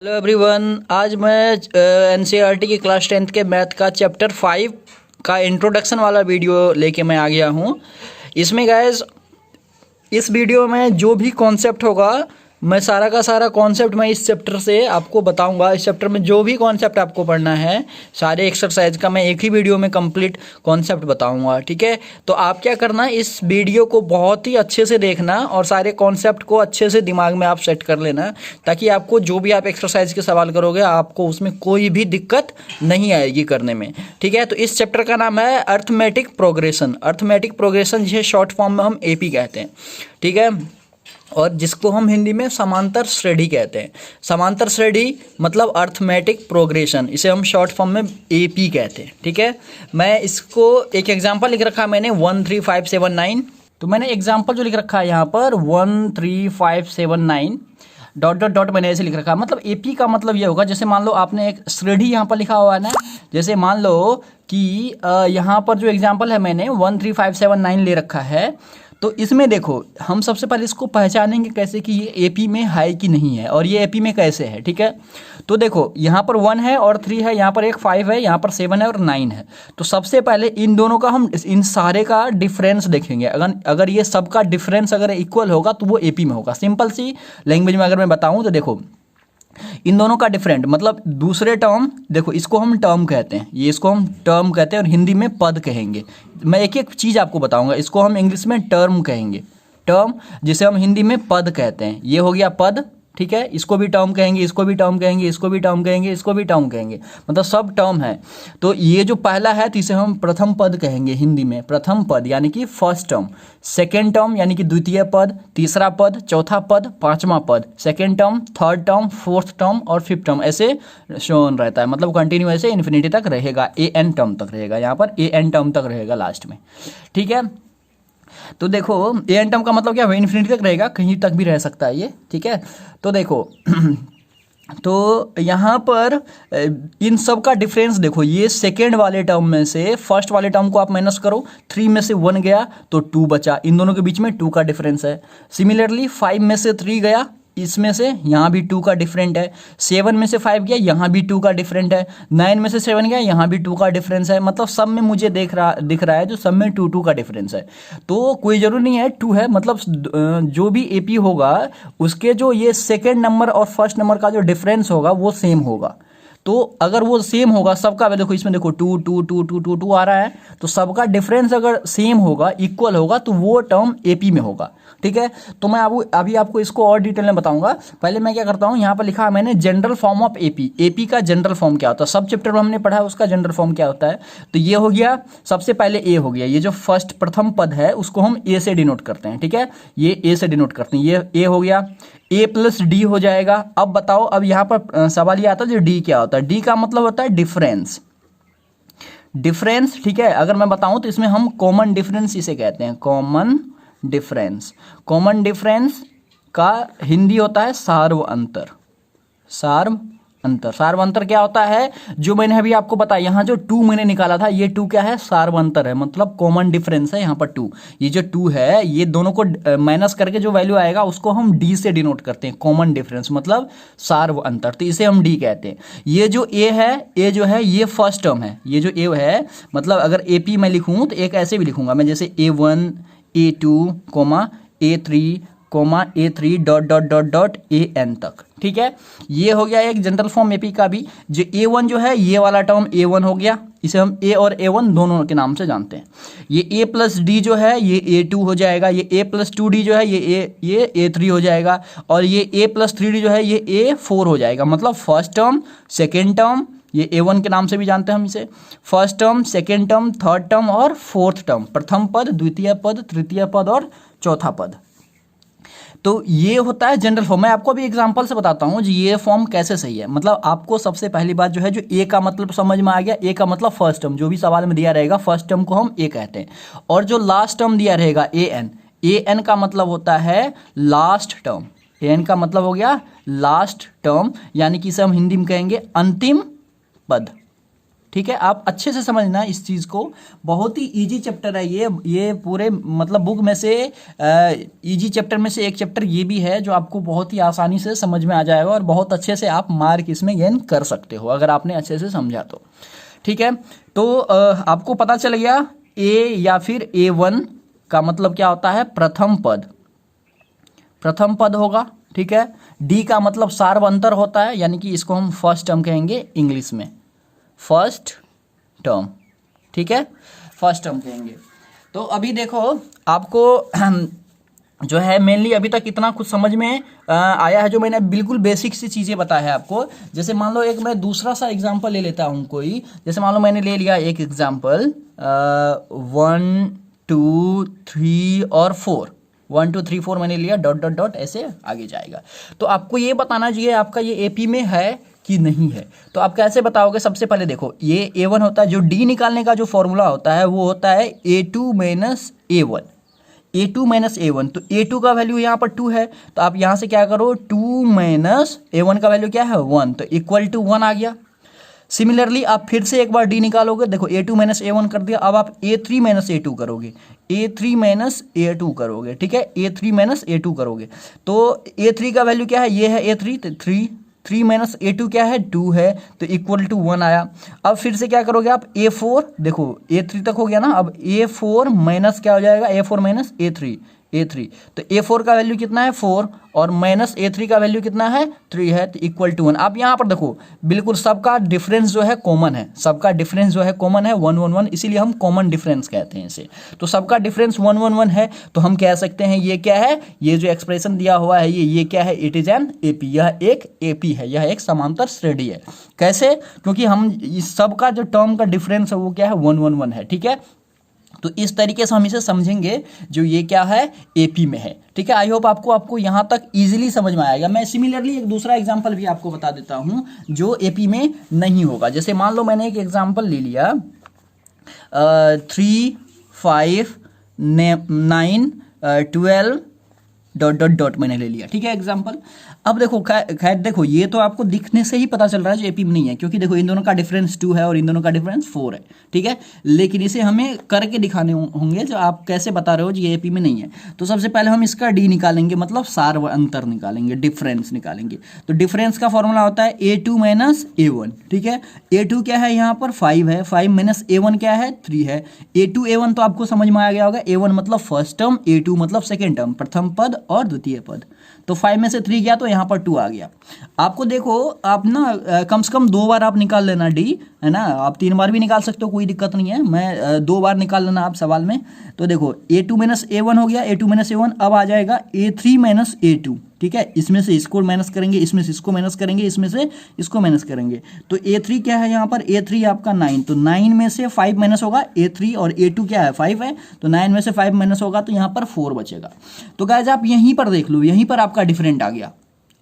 Hello everyone, आज मैं NCERT की क्लास 10th के मैथ का चैप्टर 5 का इंट्रोडक्शन वाला वीडियो लेके मैं आ गया हूँ। इसमें गाइस इस वीडियो में जो भी कॉन्सेप्ट होगा मैं सारा का सारा कॉन्सेप्ट मैं इस चैप्टर से आपको बताऊंगा। इस चैप्टर में जो भी कॉन्सेप्ट आपको पढ़ना है सारे एक्सरसाइज का मैं एक ही वीडियो में कंप्लीट कॉन्सेप्ट बताऊंगा, ठीक है। तो आप क्या करना, इस वीडियो को बहुत ही अच्छे से देखना और सारे कॉन्सेप्ट को अच्छे से दिमाग में आप सेट कर लेना, ताकि आपको जो भी आप एक्सरसाइज के सवाल करोगे आपको उसमें कोई भी दिक्कत नहीं आएगी करने में, ठीक है। तो इस चैप्टर का नाम है अर्थमेटिक प्रोग्रेशन। अर्थमेटिक प्रोग्रेशन जिसे शॉर्ट फॉर्म में हम एपी कहते हैं, ठीक है, और जिसको हम हिंदी में समांतर श्रेणी कहते हैं। समांतर श्रेणी मतलब अर्थमेटिक प्रोग्रेशन, इसे हम शॉर्ट फॉर्म में एपी कहते हैं, ठीक है। मैं इसको एक एग्जांपल लिख रखा है मैंने 13579। तो मैंने एग्जांपल जो लिख रखा है यहाँ पर 13579 डॉट डॉट डॉट मैंने ऐसे लिख रखा है। मतलब एपी का मतलब ये होगा, जैसे मान लो आपने एक श्रेणी यहाँ पर लिखा हुआ है ना, जैसे मान लो कि यहाँ पर जो एग्जांपल है मैंने 13579 ले रखा है। तो इसमें देखो हम सबसे पहले इसको पहचानेंगे कैसे कि ये एपी में है कि नहीं है और ये एपी में कैसे है, ठीक है। तो देखो यहाँ पर 1 है और 3 है, यहाँ पर एक 5 है, यहाँ पर 7 है और 9 है। तो सबसे पहले इन दोनों का हम इन सारे का डिफरेंस देखेंगे। अगर ये सब का डिफरेंस अगर इक्वल होगा तो वो एपी में होगा। सिंपल सी लैंग्वेज में अगर मैं बताऊँ तो देखो इन दोनों का डिफरेंट मतलब दूसरे टर्म, देखो इसको हम टर्म कहते हैं, ये इसको हम टर्म कहते हैं और हिंदी में पद कहेंगे। मैं एक एक चीज़ आपको बताऊंगा, इसको हम इंग्लिश में टर्म कहेंगे, टर्म जिसे हम हिंदी में पद कहते हैं। ये हो गया पद, ठीक है, इसको भी टर्म कहेंगे, इसको भी टर्म कहेंगे, इसको भी टर्म कहेंगे, इसको भी टर्म कहेंगे, मतलब सब टर्म है। तो ये जो पहला है तो इसे हम प्रथम पद कहेंगे हिंदी में, प्रथम पद यानी कि फर्स्ट टर्म। सेकेंड टर्म यानी कि द्वितीय पद, तीसरा पद, चौथा पद, पांचवा पद, second term, third term, fourth term और फिफ्थ टर्म, ऐसे शोन रहता है। मतलब कंटिन्यू ऐसे इन्फिनिटी तक रहेगा, ए एन टर्म तक रहेगा, यहाँ पर ए एन टर्म तक रहेगा लास्ट में, ठीक है। तो देखो ए एन टर्म का मतलब क्या है, इन्फिनिटी तक रहेगा, कहीं तक भी रह सकता है ये, ठीक है। तो देखो तो यहाँ पर इन सब का डिफरेंस देखो, ये सेकेंड वाले टर्म में से फर्स्ट वाले टर्म को आप माइनस करो, 3 में से 1 गया तो 2 बचा, इन दोनों के बीच में 2 का डिफरेंस है। सिमिलरली 5 में से 3 गया, इसमें से यहाँ भी 2 का डिफरेंट है। 7 में से 5 गया, यहाँ भी 2 का डिफरेंट है। 9 में से 7 गया, यहाँ भी 2 का डिफरेंस है। मतलब सब में मुझे दिख रहा है जो सब में 2 का डिफरेंस है। तो कोई जरूरी नहीं है 2 है, मतलब जो भी एपी होगा उसके जो ये सेकेंड नंबर और फर्स्ट नंबर का जो डिफरेंस होगा वो सेम होगा। तो अगर वो सेम होगा सबका, देखो इसमें देखो 2 2 2 2 2 2 आ रहा है, तो सबका डिफरेंस अगर सेम होगा, इक्वल होगा, तो वो टर्म एपी में होगा, ठीक है। तो मैं अभी आपको इसको और डिटेल में बताऊंगा। पहले मैं क्या करता हूं, यहाँ पर लिखा है मैंने general form of AP. AP का जनरल फॉर्म क्या होता है, सब चैप्टर में हमने पढ़ा है उसका जनरल फॉर्म क्या होता है। तो ये हो गया, सबसे पहले ए हो गया, ये जो फर्स्ट प्रथम पद है उसको हम ए से डिनोट करते हैं, ठीक है, ये ए से डिनोट करते हैं, ये ए हो गया। ए प्लस डी हो जाएगा। अब बताओ, अब यहाँ पर सवाल ये आता है जो डी क्या होता है। डी का मतलब होता है डिफरेंस, डिफरेंस, ठीक है। अगर मैं बताऊं तो इसमें हम कॉमन डिफरेंस इसे कहते हैं, कॉमन डिफरेंस। कॉमन डिफरेंस का हिंदी होता है सार्व अंतर। सार्व अंतर, सार्व अंतर क्या होता है, जो मैंने अभी आपको बताया, यहाँ जो 2 मैंने निकाला था, ये 2 क्या है, सार्व अंतर है, मतलब कॉमन डिफरेंस है यहाँ पर 2। ये जो 2 है, ये दोनों को माइनस करके जो वैल्यू आएगा उसको हम डी से डिनोट करते हैं, कॉमन डिफरेंस मतलब सार्व अंतर, तो इसे हम डी कहते हैं। ये जो ए है, ए जो है ये फर्स्ट टर्म है, ये जो ए है, मतलब अगर ए पी मैं लिखूँ तो एक ऐसे भी लिखूंगा मैं, जैसे A1 A2 A3 A3 dot dot dot dot AN तक, ठीक है। ये हो गया एक जनरल फॉर्म एपी का भी। जो A1 जो है, ये वाला टर्म A1 हो गया, इसे हम A और A1 दोनों के नाम से जानते हैं। ये A प्लस डी जो है ये A2 हो जाएगा, ये A प्लस 2D जो है ये A3 हो जाएगा, और ये A प्लस 3D जो है ये A4 हो जाएगा। मतलब फर्स्ट टर्म, सेकेंड टर्म, ये A1 के नाम से भी जानते हैं हम इसे, first term, second term, third term और फोर्थ टर्म, प्रथम पद, द्वितीय पद, तृतीय पद और चौथा पद। तो ये होता है जनरल फॉर्म। मैं आपको अभी एग्जांपल से बताता हूँ जी ये फॉर्म कैसे सही है। मतलब आपको सबसे पहली बात जो है, जो ए का मतलब समझ में आ गया, ए का मतलब फर्स्ट टर्म, जो भी सवाल में दिया रहेगा फर्स्ट टर्म को हम ए कहते हैं, और जो लास्ट टर्म दिया रहेगा ए एन, ए एन का मतलब होता है लास्ट टर्म। ए एन का मतलब हो गया लास्ट टर्म, यानी कि इसे हम हिंदी में कहेंगे अंतिम पद, ठीक है, आप अच्छे से समझना इस चीज़ को, बहुत ही इजी चैप्टर है ये पूरे मतलब बुक में से इजी चैप्टर में से एक चैप्टर ये भी है जो आपको बहुत ही आसानी से समझ में आ जाएगा और बहुत अच्छे से आप मार्क इसमें गेन कर सकते हो अगर आपने अच्छे से समझा तो। ठीक है, तो आपको पता चल गया ए या फिर A1 का मतलब क्या होता है, प्रथम पद होगा। ठीक है, डी का मतलब सार्वअंतर होता है, यानी कि इसको हम फर्स्ट टर्म कहेंगे इंग्लिश में, फर्स्ट टर्म। ठीक है, फर्स्ट टर्म कहेंगे। तो अभी देखो आपको जो है मेनली अभी तक इतना कुछ समझ में आया है, जो मैंने बिल्कुल बेसिक सी चीज़ें बताया है आपको। जैसे मान लो एक मैं दूसरा सा एग्जांपल ले लेता हूँ कोई, जैसे मान लो मैंने ले लिया एक एग्जांपल 1 2 3 और 4, 1 2 3 4 मैंने लिया, डॉट डॉट डॉट ऐसे आगे जाएगा। तो आपको ये बताना चाहिए आपका ये एपी में है कि नहीं है। तो आप कैसे बताओगे, सबसे पहले देखो ये A1 होता है, जो डी निकालने का जो फॉर्मूला होता है वो होता है A2 minus A1, A2 minus A1। तो A2 का वैल्यू यहाँ पर 2 है, तो आप यहाँ से क्या करो 2 माइनस A1 का वैल्यू क्या है 1, तो इक्वल टू 1 आ गया। सिमिलरली आप फिर से एक बार डी निकालोगे, देखो A2 माइनस A1 कर दिया, अब आप A3 माइनस A2 करोगे, A3 माइनस A2 करोगे। ठीक है, A3 माइनस A2 करोगे, तो A3 का वैल्यू क्या है, ये है A3, तो 3 माइनस A2 क्या है 2 है, तो इक्वल टू 1 आया। अब फिर से क्या करोगे आप A4, देखो A3 तक हो गया ना, अब A4 माइनस क्या हो जाएगा, A4 माइनस A3, तो A4 का वैल्यू कितना है 4 और माइनस A3 का वैल्यू कितना है 3 है, तो इक्वल टू 1। अब यहाँ पर देखो बिल्कुल सबका डिफरेंस जो है कॉमन है, सबका डिफरेंस जो है कॉमन है 1 1 1, इसीलिए हम कॉमन डिफरेंस कहते हैं इसे। तो सबका डिफरेंस 1 1 1 है, तो हम कह सकते हैं ये क्या है, ये जो एक्सप्रेशन दिया हुआ है ये क्या है, इट इज एन एपी, यह एक एपी है, यह एक समांतर श्रेणी है। कैसे, क्योंकि हम इस सबका जो टर्म का डिफरेंस है वो क्या है 1 1 1 है। ठीक है, तो इस तरीके से हम इसे समझेंगे जो ये क्या है एपी में है। ठीक है, आई होप आपको यहाँ तक इजीली समझ में आएगा। मैं सिमिलरली एक दूसरा एग्जांपल भी आपको बता देता हूँ जो एपी में नहीं होगा। जैसे मान लो मैंने एक एग्जांपल ले लिया 3 5 9 12 डॉट डॉट डॉट मैंने ले लिया। ठीक है, एग्जांपल। अब देखो खैर देखो ये तो आपको दिखने से ही पता चल रहा है जो एपी में नहीं है, क्योंकि देखो इन दोनों का डिफरेंस 2 है और इन दोनों का डिफरेंस 4 है। ठीक है, लेकिन इसे हमें करके दिखाने होंगे जो आप कैसे बता रहे हो जी ये एपी में नहीं है। तो सबसे पहले हम इसका डी निकालेंगे, मतलब सार्वअंतर निकालेंगे, डिफरेंस निकालेंगे। तो डिफरेंस का फॉर्मूला होता है A2 माइनस A1। ठीक है, A2 क्या है यहाँ पर 5 है, 5 माइनस A1 क्या है 3 है। A2 A1 तो आपको समझ में आ गया होगा, A1 मतलब फर्स्ट टर्म, A2 मतलब सेकेंड टर्म, प्रथम पद और द्वितीय पद। तो 5 में से 3 गया तो यहाँ पर 2 आ गया। आपको देखो आप ना कम से कम 2 बार आप निकाल लेना डी, है ना, आप 3 बार भी निकाल सकते हो, कोई दिक्कत नहीं है, मैं 2 बार निकाल लेना आप सवाल में। तो देखो A2 माइनस A1 हो गया, A2 माइनस A1, अब आ जाएगा A3 माइनस A2। ठीक है, इसमें से इसको माइनस करेंगे, इसमें से इसको माइनस करेंगे, इसमें से इसको माइनस करेंगे, तो A3 क्या है यहाँ पर, A3 आपका 9, तो 9 में से 5 माइनस होगा A3, और A2 क्या है 5 है, तो 9 में से 5 माइनस होगा तो यहाँ पर 4 बचेगा। तो गाइस आप यहीं पर देख लो, यहीं पर आपका डिफरेंट आ गया।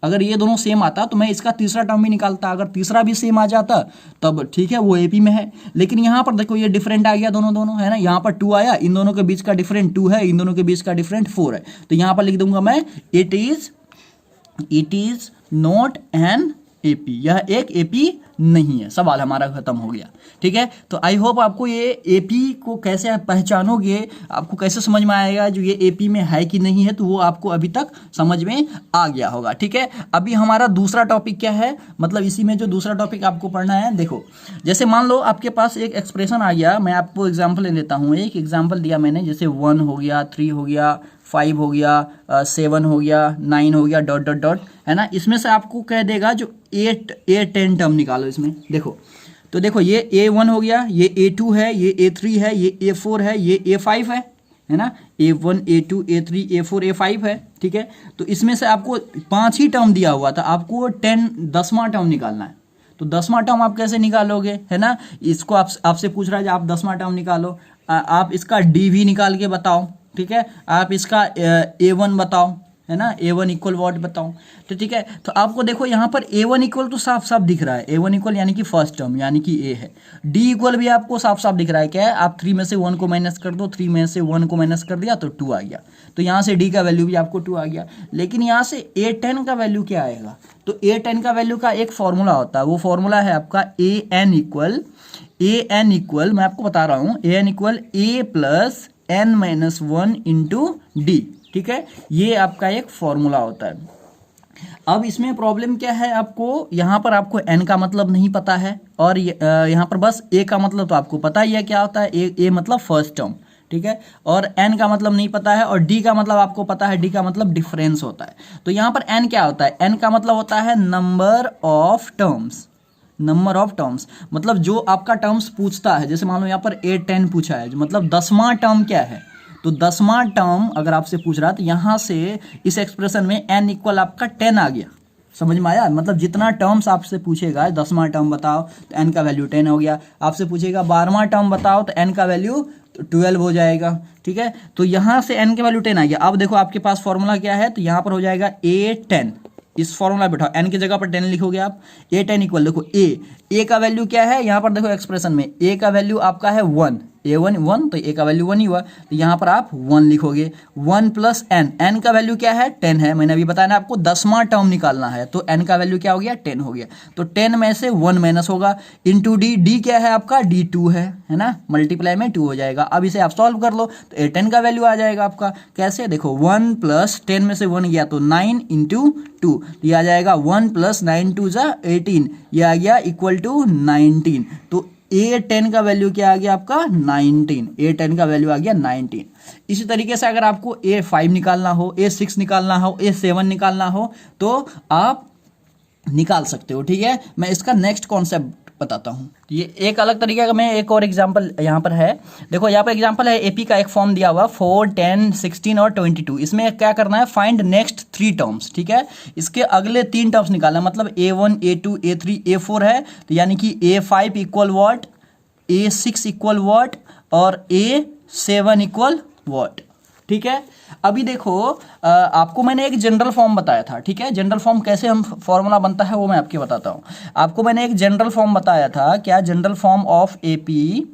अगर ये दोनों सेम आता तो मैं इसका तीसरा टर्म भी निकालता, अगर तीसरा भी सेम आ जाता तब ठीक है वो एपी में है। लेकिन यहाँ पर देखो ये डिफरेंट आ गया, दोनों है ना, यहाँ पर 2 आया, इन दोनों के बीच का डिफरेंट 2 है, इन दोनों के बीच का डिफरेंट 4 है, तो यहाँ पर लिख दूंगा मैं it is not an AP, यह एक एपी नहीं है। सवाल हमारा खत्म हो गया। ठीक है, तो आई होप आपको ये एपी को कैसे आप पहचानोगे, आपको कैसे समझ में आएगा जो ये एपी में है कि नहीं है, तो वो आपको अभी तक समझ में आ गया होगा। ठीक है, अभी हमारा दूसरा टॉपिक क्या है, मतलब इसी में जो दूसरा टॉपिक आपको पढ़ना है, देखो जैसे मान लो आपके पास एक एक्सप्रेशन आ गया, मैं आपको एग्जाम्पल ले लेता हूँ, एक एग्जाम्पल दिया मैंने, जैसे 1 हो गया, 3 हो गया, 5 हो गया, 7 हो गया, 9 हो गया, डॉट डॉट डॉट, है ना। इसमें से आपको कह देगा जो 10 टर्म निकालो इसमें। देखो तो देखो ये A1 हो गया, ये A2 है, ये A3 है, ये A4 है, ये A5 है ना, A1 A2 A3 A4 A5 है। ठीक है, तो इसमें से आपको 5 ही टर्म दिया हुआ था, आपको 10वां टर्म निकालना है। तो 10वां टर्म आप कैसे निकालोगे, है ना, इसको आपसे पूछ रहा है आप 10वां टर्म निकालो, आप इसका डी भी निकाल के बताओ। ठीक है, आप इसका A1 बताओ, है ना, A1 इक्वल वॉट बताओ। तो ठीक है, तो आपको देखो यहाँ पर A1 इक्वल तो साफ साफ दिख रहा है, A1 इक्वल यानी कि फर्स्ट टर्म यानी कि A है। D इक्वल भी आपको साफ साफ दिख रहा है, क्या है, आप 3 में से 1 को माइनस कर दो, 3 में से 1 को माइनस कर दिया तो 2 आ गया, तो यहाँ से D का वैल्यू भी आपको 2 आ गया। लेकिन यहाँ से A10 का वैल्यू क्या आएगा, तो A10 का वैल्यू का एक फॉर्मूला होता है, वो फॉर्मूला है आपका AN equal A N equal, मैं आपको बता रहा हूँ, A N equal A plus N minus one into D. ठीक है, ये आपका एक फॉर्मूला होता है। अब इसमें प्रॉब्लम क्या है, आपको यहाँ पर आपको एन का मतलब नहीं पता है, और यहाँ पर बस ए का मतलब तो आपको पता ही है क्या होता है, ए मतलब फर्स्ट टर्म। ठीक है, और एन का मतलब नहीं पता है, और डी का मतलब आपको पता है, डी का मतलब डिफरेंस होता है। तो यहाँ पर एन क्या होता है, एन का मतलब होता है number of terms. Number of terms मतलब जो आपका टर्म्स पूछता है, जैसे मान लो यहाँ पर 8 10 पूछा है, मतलब 10वां टर्म क्या है, तो 10वां टर्म अगर आपसे पूछ रहा है तो यहाँ से इस एक्सप्रेशन में एन इक्वल आपका 10 आ गया। समझ में आया, मतलब जितना टर्म्स आपसे पूछेगा, 10वां टर्म बताओ तो एन का वैल्यू 10 हो गया, आपसे पूछेगा 12वां टर्म बताओ तो एन का वैल्यू 12 हो जाएगा। ठीक है, तो यहाँ से एन के वैल्यू 10 आ गया। अब देखो आपके पास फॉर्मूला क्या है, तो यहाँ पर हो जाएगा A10, इस फॉर्मूला बैठाओ, एन की जगह पर 10 लिखोगे आप। A10 इक्वल, देखो ए का वैल्यू क्या है, यहाँ पर देखो एक्सप्रेशन में ए का वैल्यू आपका है 1, A1 1, तो ए का वैल्यू 1 ही हुआ, तो यहाँ पर आप 1 लिखोगे। 1 प्लस एन, एन का वैल्यू क्या है 10 है, मैंने अभी बताया ना आपको 10वां टर्म निकालना है, तो एन का वैल्यू क्या हो गया 10 हो गया, तो 10 में से 1 माइनस होगा, इंटू डी, डी क्या है आपका D2 है ना, मल्टीप्लाई में 2 हो जाएगा। अब इसे आप सॉल्व कर लो तो A10 का वैल्यू आ जाएगा आपका, कैसे देखो 1 प्लस 10 में से 1 गया तो 9 इंटू 2, ये आ जाएगा 1 प्लस 9 2 जा 18, ये आ गया इक्वल टू 19। तो A10 का वैल्यू क्या आ गया आपका 19, A10 का वैल्यू आ गया 19। इसी तरीके से अगर आपको A5 निकालना हो, A6 निकालना हो, A7 निकालना हो तो आप निकाल सकते हो। ठीक है, मैं इसका नेक्स्ट कॉन्सेप्ट बताता हूँ। ये एक अलग तरीके का, मैं एक और एग्जांपल यहाँ पर है, देखो यहाँ पर एग्जांपल है एपी का एक फॉर्म दिया हुआ 4 10 16 और 22। इसमें क्या करना है, फाइंड नेक्स्ट 3 टर्म्स। ठीक है, इसके अगले 3 टर्म्स निकालना, मतलब A1 A2 A3 A4 है, तो यानी कि A5 equal what, A6 equal what और A7 इक्वल वॉट। ठीक है, अभी देखो आपको मैंने एक जनरल फॉर्म बताया था। ठीक है, जनरल फॉर्म कैसे हम फॉर्मूला बनता है वो मैं आपको बताता हूँ। आपको मैंने एक जनरल फॉर्म बताया था, क्या, general form of AP.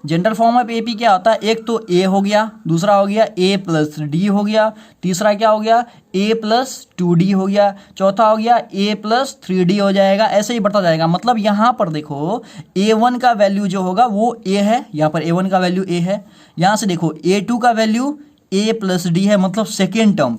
General form of AP क्या होता है, एक तो ए हो गया, दूसरा हो गया ए प्लस डी हो गया, तीसरा क्या हो गया ए प्लस 2D हो गया, चौथा हो गया ए प्लस 3D हो जाएगा, ऐसे ही बढ़ता जाएगा। मतलब यहाँ पर देखो A1 का वैल्यू जो होगा वो ए है, यहाँ पर A1 का वैल्यू ए है, यहाँ से देखो A2 का वैल्यू ए प्लस डी है, मतलब सेकेंड टर्म,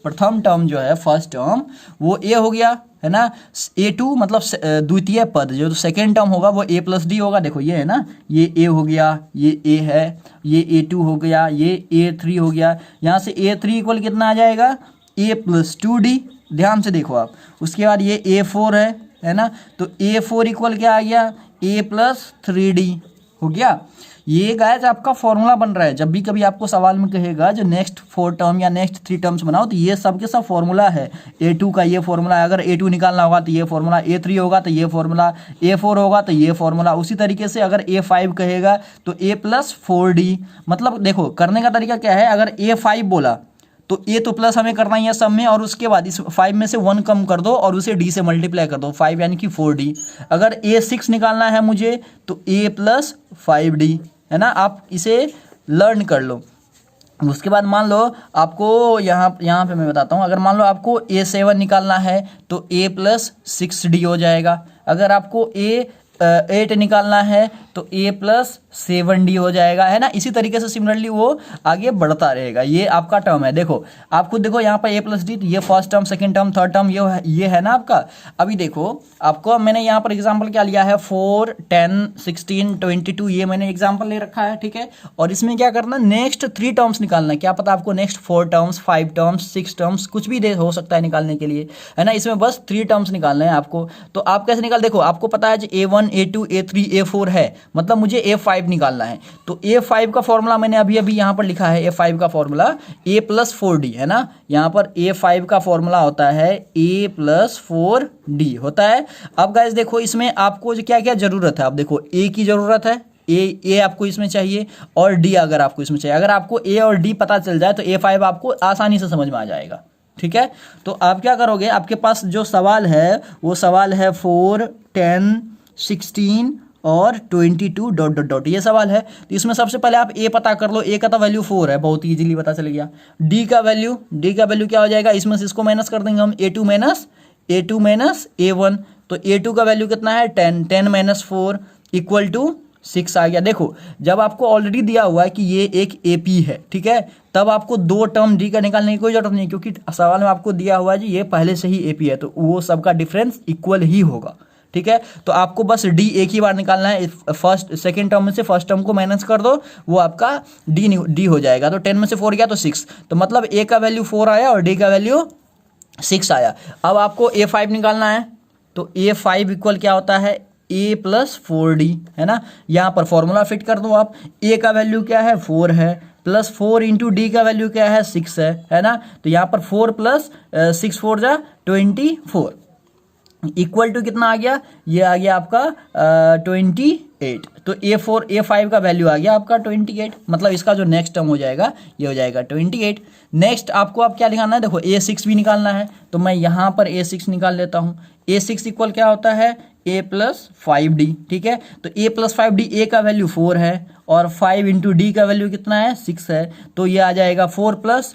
प्रथम टर्म जो है फर्स्ट टर्म वो ए हो गया, है ना। A2 मतलब द्वितीय पद जो सेकेंड टर्म होगा वो ए प्लस डी होगा, देखो ये है ना, ये ए हो गया, ये ए है, ये A2 हो गया, ये A3 हो गया, यहाँ से A3 इक्वल कितना आ जाएगा ए प्लस 2D, ध्यान से देखो आप। उसके बाद ये A4 है ना, तो A4 इक्वल क्या आ गया ए प्लस 3D हो गया। ये गाइस आपका फॉर्मूला बन रहा है। जब भी कभी आपको सवाल में कहेगा जो नेक्स्ट 4 टर्म या नेक्स्ट 3 टर्म्स बनाओ, तो ये सब के सब फॉर्मूला है। A2 का ये फॉर्मूला है, अगर A2 निकालना होगा तो ये फॉर्मूला, A3 होगा तो ये फॉर्मूला, A4 होगा तो ये फॉर्मूला। उसी तरीके से अगर A5 कहेगा तो A प्लस 4D। मतलब देखो करने का तरीका क्या है, अगर A5 बोला तो ए तो प्लस हमें करना ही है सब में, और उसके बाद इस 5 में से 1 कम कर दो और उसे डी से मल्टीप्लाई कर दो, 5 यानी कि 4D। अगर A6 निकालना है मुझे तो A प्लस 5D, है ना। आप इसे लर्न कर लो। उसके बाद मान लो आपको यहाँ पे मैं बताता हूँ, अगर मान लो आपको A7 निकालना है तो A प्लस 6D हो जाएगा। अगर आपको A8 निकालना है तो A प्लस 7D हो जाएगा, है ना। इसी तरीके से सिमिलरली वो आगे बढ़ता रहेगा। ये आपका टर्म है, देखो आप खुद देखो यहाँ पर A प्लस डी, तो ये first term, second term, third term, ये है ना आपका। अभी देखो आपको मैंने यहाँ पर एग्जांपल क्या लिया है, 4 10 16 22, ये मैंने एग्जांपल ले रखा है। ठीक है, और इसमें क्या करना, नेक्स्ट 3 टर्म्स निकालना है। क्या पता आपको नेक्स्ट 4 टर्म्स 5 टर्म्स 6 टर्म्स कुछ भी हो सकता है निकालने के लिए, है ना। इसमें बस 3 टर्म्स निकालने हैं आपको। तो आप कैसे निकाल, देखो आपको पता है A1 A2 A3 A4 है, मतलब मुझे A5 निकालना है। तो A5 का फॉर्मूला मैंने अभी यहाँ पर लिखा है, A5 का फॉर्मूला A प्लस 4D, है ना। यहाँ पर A5 का फॉर्मूला होता है A प्लस 4D होता है। अब गाइस देखो इसमें आपको क्या क्या जरूरत है, अब देखो A की जरूरत है, ए आपको इसमें चाहिए, और डी अगर आपको इसमें चाहिए। अगर आपको ए और डी पता चल जाए तो A5 आपको आसानी से समझ में आ जाएगा। ठीक है, तो आप क्या करोगे, आपके पास जो सवाल है वो सवाल है 4 10 16 और 22 डॉट डॉट डॉट, ये सवाल है। तो इसमें सबसे पहले आप ए पता कर लो, ए का तो वैल्यू 4 है, बहुत इजीली पता चल गया। डी का वैल्यू क्या हो जाएगा, इसमें से इसको माइनस कर देंगे हम, A2 माइनस A1, तो A2 का वैल्यू कितना है 10 10 माइनस 4, इक्वल टू 6 आ गया। देखो जब आपको ऑलरेडी दिया हुआ है कि ये एक एपी है, ठीक है, तब आपको दो टर्म डी का निकालने की कोई जरूरत नहीं, क्योंकि सवाल में आपको दिया हुआ है जी ये पहले से ही एपी है, तो वो सबका डिफरेंस इक्वल ही होगा, ठीक है। तो आपको बस डी एक ही बार निकालना है, फर्स्ट सेकंड टर्म में से फर्स्ट टर्म को माइनस कर दो, वो आपका डी हो जाएगा। तो 10 में से 4 गया तो 6, तो मतलब ए का वैल्यू 4 आया और डी का वैल्यू 6 आया। अब आपको A5 निकालना है, तो A5 इक्वल क्या होता है, A प्लस 4D, है ना। यहाँ पर फॉर्मूला फिट कर दो आप, A का वैल्यू क्या है 4 है, प्लस 4 इंटू डी का वैल्यू क्या है 6 है ना। तो यहाँ पर 4 प्लस 6 4 जा 24, इक्वल टू कितना आ गया, ये आ गया आपका 28। तो A5 का वैल्यू आ गया आपका 28, मतलब इसका जो नेक्स्ट टर्म हो जाएगा ये हो जाएगा 28। नेक्स्ट आपको अब क्या निकालना है, देखो A6 भी निकालना है, तो मैं यहाँ पर A6 निकाल लेता हूँ। A6 इक्वल क्या होता है, A प्लस 5D, ठीक है। तो A प्लस 5D, A का वैल्यू 4 है और 5 इंटू डी का वैल्यू कितना है 6 है, तो ये आ जाएगा 4 प्लस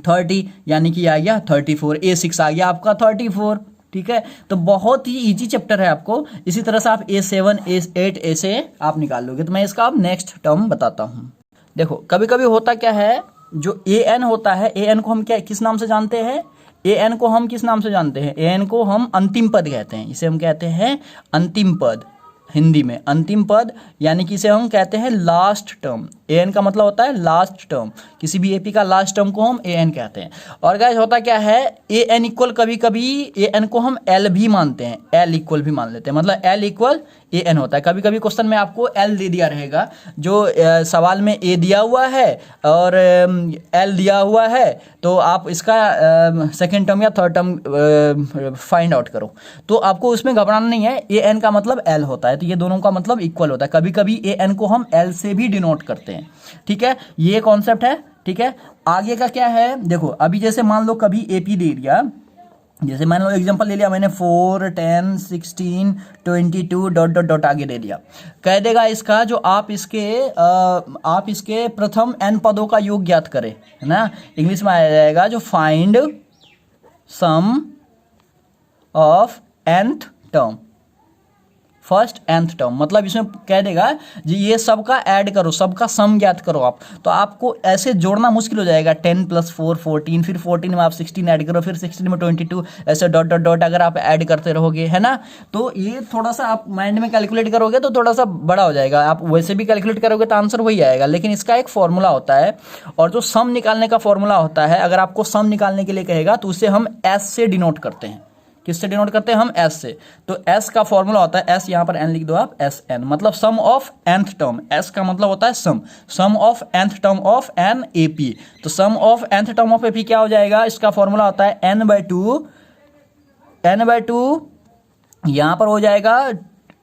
30, यानी कि आ गया 34। A6 आ गया आपका 34, ठीक है। तो बहुत ही इजी चैप्टर है आपको, इसी तरह से आप A7 A8 ऐसे आप निकाल लोगे। तो मैं इसका अब नेक्स्ट टर्म बताता हूँ। देखो कभी कभी होता क्या है, जो AN होता है, AN को हम क्या किस नाम से जानते हैं, AN को हम किस नाम से जानते हैं, AN को हम अंतिम पद कहते हैं, इसे हम कहते हैं अंतिम पद, हिंदी में अंतिम पद, यानी कि इसे हम कहते हैं लास्ट टर्म। AN का मतलब होता है लास्ट टर्म, किसी भी AP का लास्ट टर्म को हम AN कहते हैं। और गाइस होता क्या है, AN इक्वल कभी कभी AN को हम L भी मानते हैं, L इक्वल भी मान लेते हैं, मतलब L इक्वल AN होता है। कभी कभी क्वेश्चन में आपको L दे दिया रहेगा, जो सवाल में A दिया हुआ है और L दिया हुआ है, तो आप इसका सेकेंड टर्म या थर्ड टर्म फाइंड आउट करो। तो आपको उसमें घबराना नहीं है, AN का मतलब L होता है, तो ये दोनों का मतलब इक्वल होता है। कभी कभी AN को हम L से भी डिनोट करते हैं, ठीक है, ये कॉन्सेप्ट है, ठीक है। आगे का क्या है, देखो अभी जैसे मान लो कभी AP दे दिया, जैसे मान लो एग्जांपल ले लिया मैंने 4 10 16 22 डॉट डॉट डॉट आगे दे दिया, कह देगा इसका जो आप इसके प्रथम n पदों का योग ज्ञात करें, है ना। इंग्लिश में आ जाएगा जो find sum of nth term, first nth term, मतलब इसमें कह देगा जी ये सबका ऐड करो, सबका सम ज्ञात करो आप। तो आपको ऐसे जोड़ना मुश्किल हो जाएगा, 10 प्लस 4 14, फिर 14 में आप 16 ऐड करो, फिर 16 में 22, ऐसे डॉट डॉट डॉट अगर आप ऐड करते रहोगे, है ना। तो ये थोड़ा सा आप माइंड में कैलकुलेट करोगे तो थोड़ा सा बड़ा हो जाएगा, आप वैसे भी कैलकुलेट करोगे तो आंसर वही आएगा, लेकिन इसका एक फॉर्मूला होता है, और जो सम निकालने का फॉर्मूला होता है, अगर आपको सम निकालने के लिए कहेगा तो उसे हम S से डिनोट करते हैं। किससे डिनोट करते हैं हम, S से। तो S का फॉर्मूला होता है, S यहाँ पर n लिख दो आप, SN, मतलब sum of nth term. S का मतलब होता है sum of nth term of an AP। तो sum of nth term of AP क्या हो जाएगा, इसका फॉर्मूला होता है n/2, यहाँ पर हो जाएगा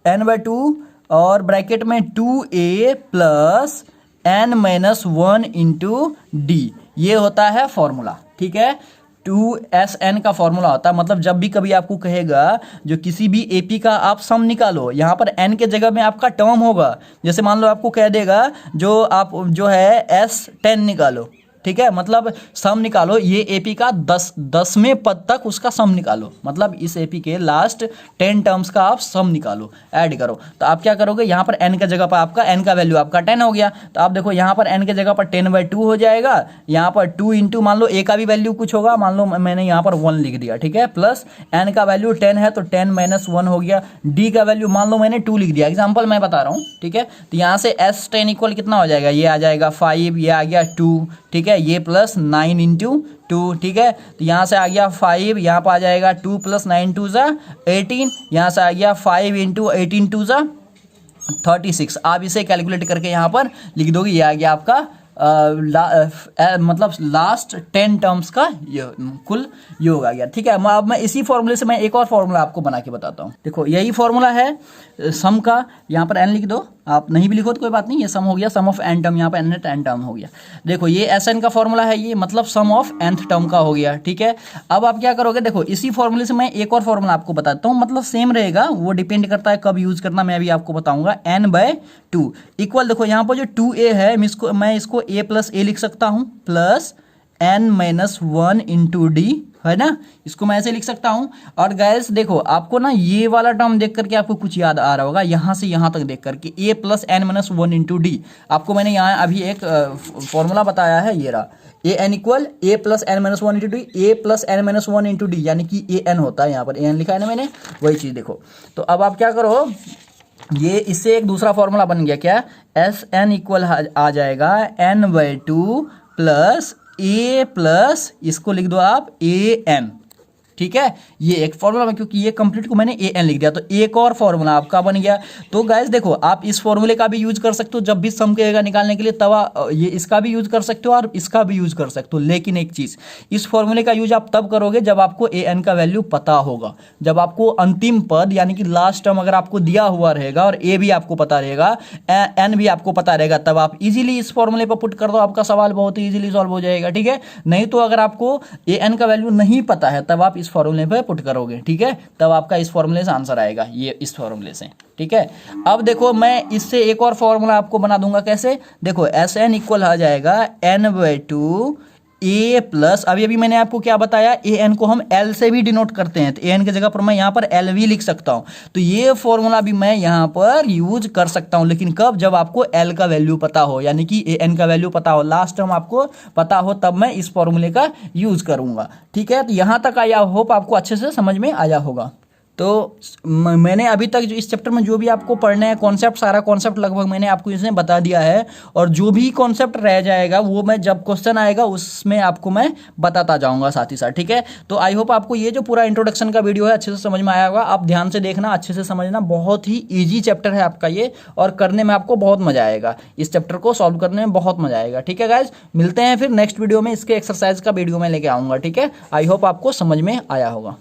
n/2 और ब्रैकेट में 2a plus n-1 into D, ये होता है फॉर्मूला, ठीक है। 2SN का फॉर्मूला होता है, मतलब जब भी कभी आपको कहेगा जो किसी भी AP का आप सम निकालो, यहाँ पर n के जगह में आपका टर्म होगा। जैसे मान लो आपको कह देगा जो आप जो है S10 निकालो, ठीक है, मतलब सम निकालो, ये AP का 10वें पद तक उसका सम निकालो, मतलब इस AP के लास्ट 10 टर्म्स का आप सम निकालो, ऐड करो। तो आप क्या करोगे, यहाँ पर n के जगह पर आपका n का वैल्यू आपका 10 हो गया, तो आप देखो यहाँ पर n के जगह पर 10/2 हो जाएगा, यहाँ पर 2 इंटू मान लो a का भी वैल्यू कुछ होगा, मान लो मैंने यहाँ पर 1 लिख दिया, ठीक है, प्लस n का वैल्यू 10 है तो 10-1 हो गया, d का वैल्यू मान लो मैंने 2 लिख दिया, एग्जाम्पल मैं बता रहा हूँ, ठीक है। तो यहाँ से S10 इक्वल कितना हो जाएगा, ये आ जाएगा 5, ये आ गया 2, ठीक है, ये प्लस 9 इंटू 2, ठीक है। तो यहाँ से आ गया 5, यहाँ पर आ जाएगा 2 प्लस 9 2 ज़ा 18, यहाँ से आ गया 5 इंटू 18 2 ज़ा 36। आप इसे कैलकुलेट करके यहाँ पर लिख दोगे, ये आ गया आपका मतलब लास्ट 10 टर्म्स का कुल योग आ गया, ठीक है। अब मैं इसी फॉर्मूले से मैं एक और फॉर्मूला आपको बना के बताता हूँ। देखो यही फॉर्मूला है सम का, यहाँ पर n लिख दो, आप नहीं भी लिखो तो कोई बात नहीं, ये सम हो गया, सम ऑफ n टर्म, यहाँ पर n टर्म हो गया। देखो ये SN का फॉर्मूला है, ये मतलब सम ऑफ nth टर्म का हो गया, ठीक है। अब आप क्या करोगे, देखो इसी फॉर्मूले से मैं एक और फॉर्मूला आपको बताता हूँ, मतलब सेम रहेगा, वो डिपेंड करता है कब यूज करना, मैं अभी आपको बताऊंगा। n/2 इक्वल, देखो यहाँ पर जो 2a है मैं इसको a प्लस a लिख सकता हूँ, प्लस n-1 इंटू डी है ना, इसको मैं ऐसे लिख सकता हूं। और गैस देखो आपको ना ये वाला टर्म देख करके आपको कुछ याद आ रहा होगा, यहां से यहां तक देख करके a plus N minus one into d. आपको मैंने यहाँ अभी एक फॉर्मूला बताया है, ये रहा A N equal A plus N minus one into D, A plus N minus one into D, यानी कि ए एन होता है, यहाँ पर ए एन लिखा है ना मैंने, वही चीज़ देखो। तो अब आप क्या करो, ये इससे एक दूसरा फॉर्मूला बन गया क्या, एस एन इक्वल आ जाएगा n by two plus a plus इसको लिख दो आप ए एन, ठीक है। ये एक फॉर्मूला में, क्योंकि ये कंप्लीट को मैंने ए एन लिख दिया, तो एक और फॉर्मूला आपका बन गया। तो गाइस देखो आप इस फॉर्मूले का भी यूज कर सकते हो जब भी सम कहेगा निकालने के लिए, तब ये इसका भी यूज कर सकते हो और इसका भी यूज कर सकते हो। लेकिन एक चीज, इस फॉर्मूले का यूज आप तब करोगे जब आपको ए एन का वैल्यू पता होगा, जब आपको अंतिम पद यानी कि लास्ट टर्म अगर आपको दिया हुआ रहेगा और ए भी आपको पता रहेगा, एन भी आपको पता रहेगा, तब आप इजीली इस फॉर्मूले पर पुट कर दो, आपका सवाल बहुत ही इजीली सॉल्व हो जाएगा, ठीक है। नहीं तो अगर आपको ए एन का वैल्यू नहीं पता है तब आप इस फॉर्मूले पे पुट करोगे, ठीक है, तब आपका इस फॉर्मूले से आंसर आएगा, ये इस फॉर्मूले से, ठीक है। अब देखो मैं इससे एक और फॉर्मूला आपको बना दूंगा, कैसे, देखो एस एन इक्वल आ जाएगा n by two a plus, अभी मैंने आपको क्या बताया, ए एन को हम एल से भी डिनोट करते हैं, तो ए एन की जगह पर मैं यहाँ पर एल भी लिख सकता हूँ। तो ये फॉर्मूला भी मैं यहाँ पर यूज कर सकता हूँ, लेकिन कब, जब आपको एल का वैल्यू पता हो, यानी कि ए एन का वैल्यू पता हो, लास्ट टर्म आपको पता हो, तब मैं इस फॉर्मूले का यूज करूंगा, ठीक है। तो यहाँ तक आया, होप आपको अच्छे से समझ में आया होगा। तो मैंने अभी तक जो इस चैप्टर में जो भी आपको पढ़ने हैं कॉन्सेप्ट, सारा कॉन्सेप्ट लगभग मैंने आपको इसमें बता दिया है, और जो भी कॉन्सेप्ट रह जाएगा वो मैं जब क्वेश्चन आएगा उसमें आपको मैं बताता जाऊंगा साथ ही साथ, ठीक है। तो आई होप आपको ये जो पूरा इंट्रोडक्शन का वीडियो है अच्छे से समझ में आया होगा। आप ध्यान से देखना, अच्छे से समझना, बहुत ही ईजी चैप्टर है आपका ये, और करने में आपको बहुत मजा आएगा, इस चैप्टर को सॉल्व करने में बहुत मजा आएगा, ठीक है गाइज। मिलते हैं फिर नेक्स्ट वीडियो में, इसके एक्सरसाइज का वीडियो में लेके आऊँगा, ठीक है। आई होप आपको समझ में आया होगा।